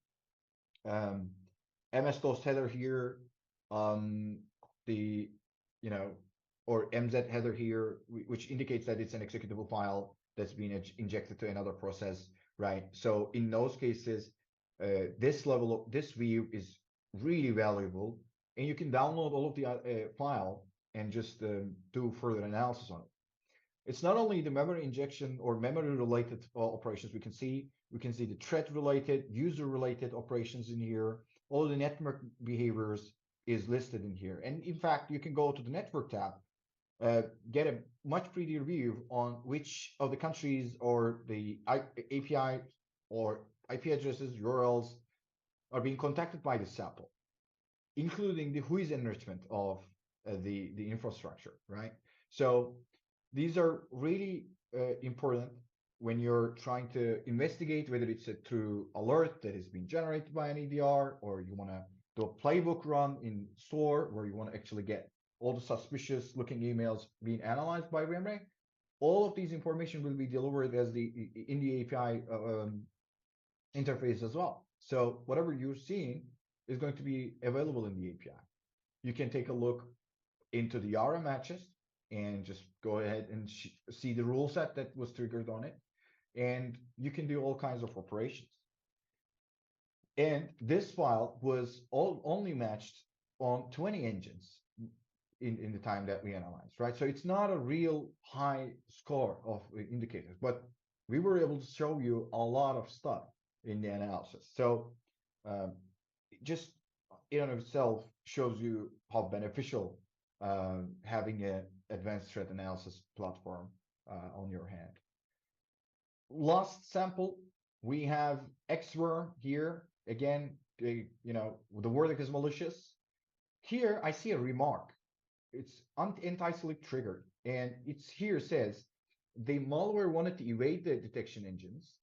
MS-DOS header here, or MZ header here, which indicates that it's an executable file that's being injected to another process, right? So in those cases, this view is really valuable, and you can download all of the file and just do further analysis on it. It's not only the memory injection or memory related operations. We can see the threat related, user related operations in here. All the network behaviors is listed in here. And in fact, you can go to the network tab, get a much prettier view on which of the countries or the API or IP addresses, URLs are being contacted by the sample, including the whois enrichment of the infrastructure, right? So these are really important when you're trying to investigate whether it's a true alert that has been generated by an EDR, or you want to do a playbook run in SOAR where you want to actually get all the suspicious looking emails being analyzed by VMRay. All of these information will be delivered as in the API interface as well. So whatever you're seeing is going to be available in the API. You can take a look into the YARA matches and just go ahead and see the rule set that was triggered on it. And you can do all kinds of operations. And this file was only matched on 20 engines in the time that we analyzed, right? So it's not a real high score of indicators, but we were able to show you a lot of stuff in the analysis. So just in and of itself shows you how beneficial having an advanced threat analysis platform on your hand. Last sample, we have XWorm here. Again, the word is malicious. Here I see a remark. It's anti-select triggered, and it's here says the malware wanted to evade the detection engines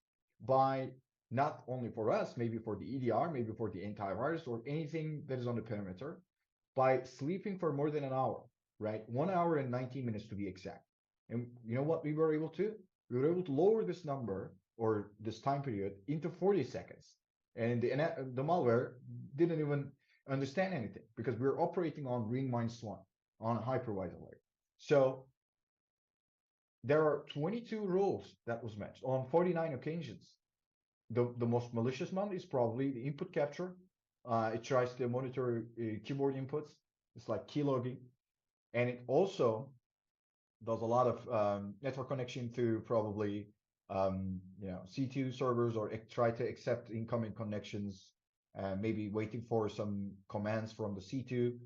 by not only for us, maybe for the EDR, maybe for the antivirus or anything that is on the perimeter, by sleeping for more than an hour, right? 1 hour and 19 minutes to be exact. And you know what we were able to? We were able to lower this number or this time period into 40 seconds. And the malware didn't even understand anything because we were operating on ring -1 on a hypervisor layer. So there are 22 rules that was matched on 49 occasions. The most malicious one is probably the input capture. It tries to monitor keyboard inputs. It's like keylogging. And it also does a lot of network connection to probably C2 servers, or try to accept incoming connections, maybe waiting for some commands from the C2.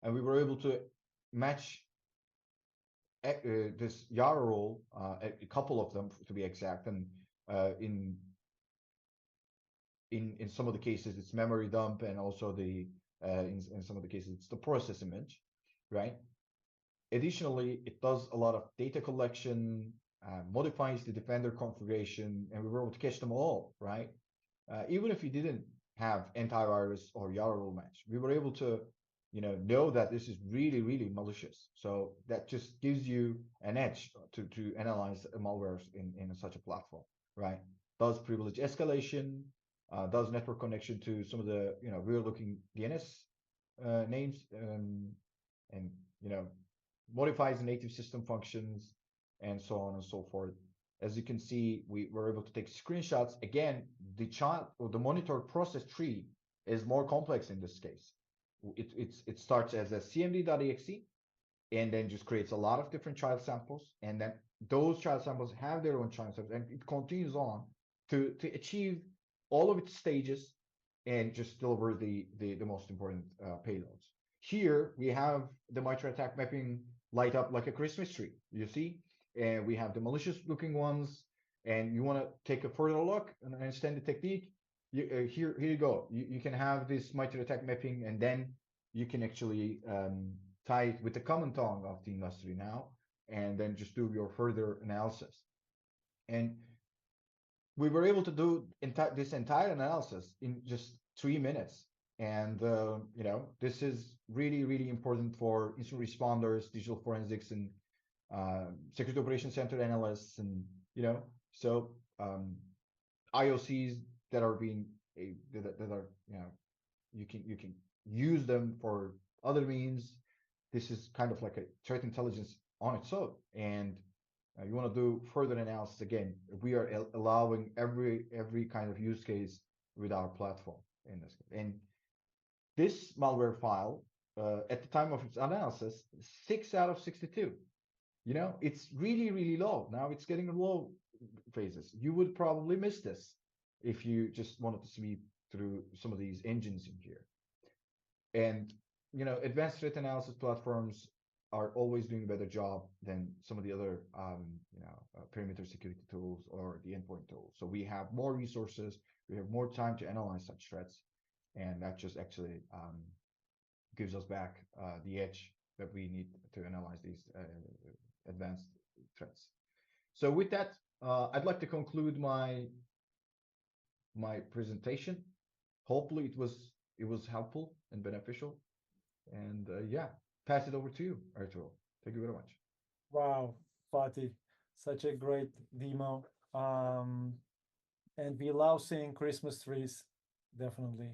And we were able to match this YARA rule, a couple of them to be exact, and in some of the cases it's memory dump, and also in some of the cases it's the process image, right? Additionally, it does a lot of data collection, modifies the defender configuration, and we were able to catch them all, right? Even if you didn't have antivirus or YARA rule match, we were able to know that this is really, really malicious. So that just gives you an edge to analyze malwares in such a platform, right? Does privilege escalation, does network connection to some of the weird looking DNS names, and modifies native system functions, and so on and so forth. As you can see, we were able to take screenshots. Again, the monitor process tree is more complex in this case. It starts as a cmd.exe and then just creates a lot of different child samples, and then those child samples have their own child samples, and it continues on to achieve all of its stages and just deliver the most important payloads. Here we have the MITRE ATT&CK mapping light up like a Christmas tree, you see, and we have the malicious looking ones, and you want to take a further look and understand the technique. Here you go. You can have this MITRE ATT&CK mapping, and then you can actually tie it with the common tongue of the industry now, and then just do your further analysis. And we were able to do this entire analysis in just 3 minutes. And this is really, really important for incident responders, digital forensics, and security operations center analysts, and so IOCs that are being you can use them for other means. This is kind of like a threat intelligence on its own, and you want to do further analysis. Again, we are allowing every kind of use case with our platform in this. And this malware file, at the time of its analysis, 6 out of 62. you know, it's really, really low. Now it's getting low phases. You would probably miss this if you just wanted to sweep through some of these engines in here. And, you know, advanced threat analysis platforms are always doing a better job than some of the other, perimeter security tools or the endpoint tools. So we have more resources, we have more time to analyze such threats, and that just actually gives us back the edge that we need to analyze these advanced threats. So with that, I'd like to conclude my presentation. Hopefully it was helpful and beneficial. And yeah, pass it over to you, Arturo. Thank you very much. Wow, Fatih, such a great demo. And we love seeing Christmas trees, definitely.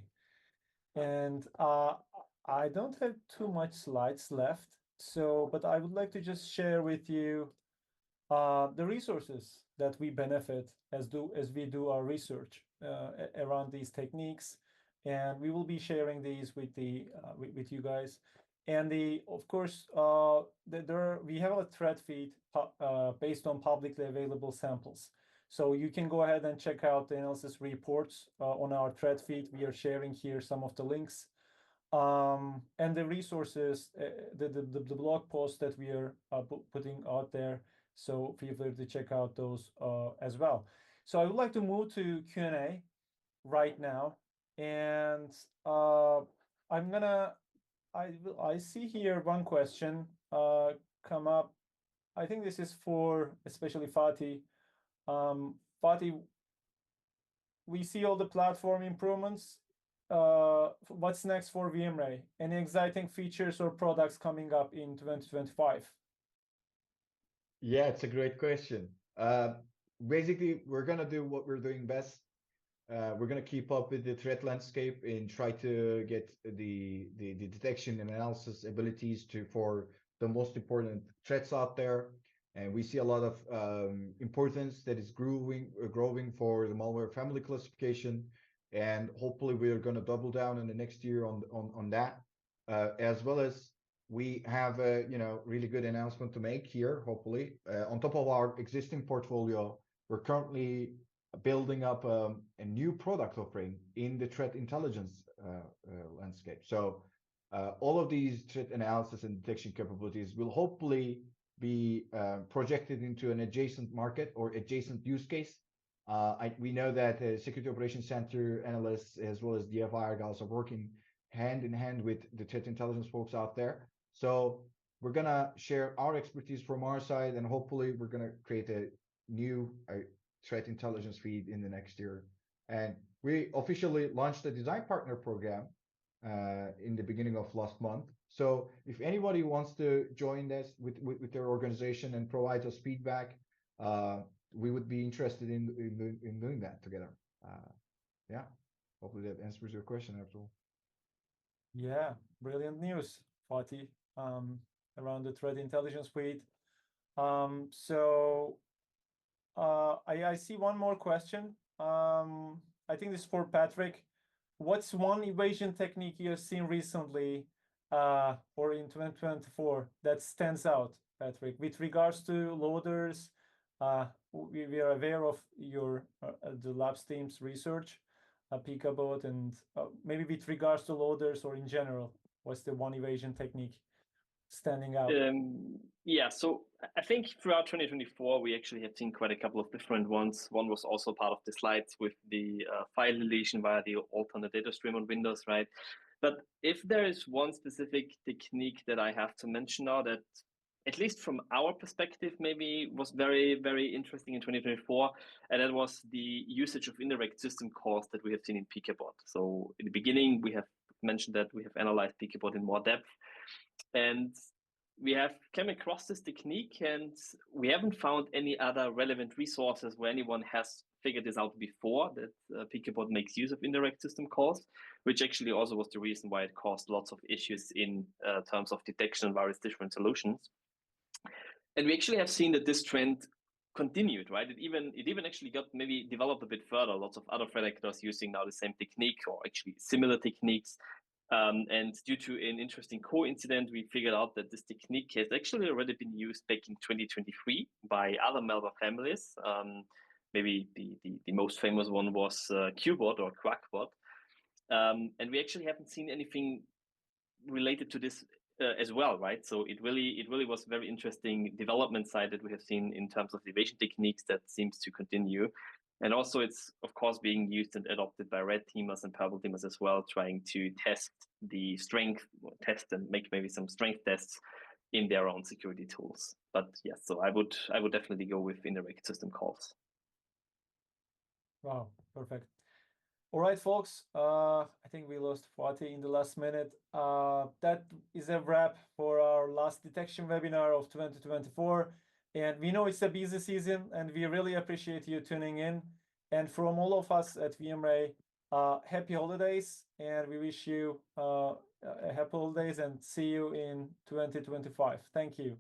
And I don't have too much slides left, but I would like to just share with you the resources that we benefit as we do our research around these techniques, and we will be sharing these with with you guys. And of course, we have a thread feed based on publicly available samples. So you can go ahead and check out the analysis reports on our thread feed. We are sharing here some of the links. And the resources, the blog posts that we are putting out there. So feel free to check out those as well. So I would like to move to Q&A right now. And I see here one question come up. I think this is for especially Fatih. Fatih, we see all the platform improvements. What's next for VMRay? Any exciting features or products coming up in 2025? Yeah, it's a great question. Basically, we're going to do what we're doing best. We're going to keep up with the threat landscape and try to get the detection and analysis abilities for the most important threats out there. And we see a lot of importance that is growing for the malware family classification. And hopefully we're going to double down in the next year on that, as well as we have a really good announcement to make here. Hopefully, on top of our existing portfolio, we're currently building up a new product offering in the threat intelligence landscape. So all of these threat analysis and detection capabilities will hopefully be projected into an adjacent market or adjacent use case. We know that Security Operations Center analysts as well as DFI guys are working hand in hand with the threat intelligence folks out there. So we're going to share our expertise from our side, and hopefully we're going to create a new threat intelligence feed in the next year. And we officially launched the design partner program in the beginning of last month. So if anybody wants to join this with their organization and provide us feedback, we would be interested in doing that together. Yeah, hopefully that answers your question, Abdul. Yeah, brilliant news, Fatih, around the threat intelligence suite. So I see one more question. I think this is for Patrick. What's one evasion technique you have seen recently or in 2024 that stands out, Patrick, with regards to loaders? We are aware of your the labs team's research, Picabot, and maybe with regards to loaders or in general, what's the one evasion technique standing out? Yeah, so I think throughout 2024, we actually have seen quite a couple of different ones. One was also part of the slides with the file deletion via the alternate data stream on Windows, right? But if there is one specific technique that I have to mention now that, at least from our perspective, maybe was very, very interesting in 2024, and that was the usage of indirect system calls that we have seen in Picabot. So in the beginning, we have mentioned that we have analyzed Picabot in more depth, and we have come across this technique, and we haven't found any other relevant resources where anyone has figured this out before, that Picabot makes use of indirect system calls, which actually also was the reason why it caused lots of issues in terms of detection of various different solutions. And we actually have seen that this trend continued, right? It even actually got maybe developed a bit further. Lots of other threat actors using now the same technique or actually similar techniques. And due to an interesting coincidence, we figured out that this technique has actually already been used back in 2023 by other malware families. Maybe the most famous one was Qbot or Quackbot. And we actually haven't seen anything related to this as well, right? So it really was a very interesting development side that we have seen in terms of the evasion techniques that seems to continue. And also it's of course being used and adopted by red teamers and purple teamers as well, trying to test the strength, test and make maybe some strength tests in their own security tools. But yes, so I would definitely go with indirect system calls. Wow, perfect. All right, folks, I think we lost Fatih in the last minute. That is a wrap for our last detection webinar of 2024. And we know it's a busy season, and we really appreciate you tuning in. And from all of us at VMRay, happy holidays, and we wish you happy holidays and see you in 2025. Thank you.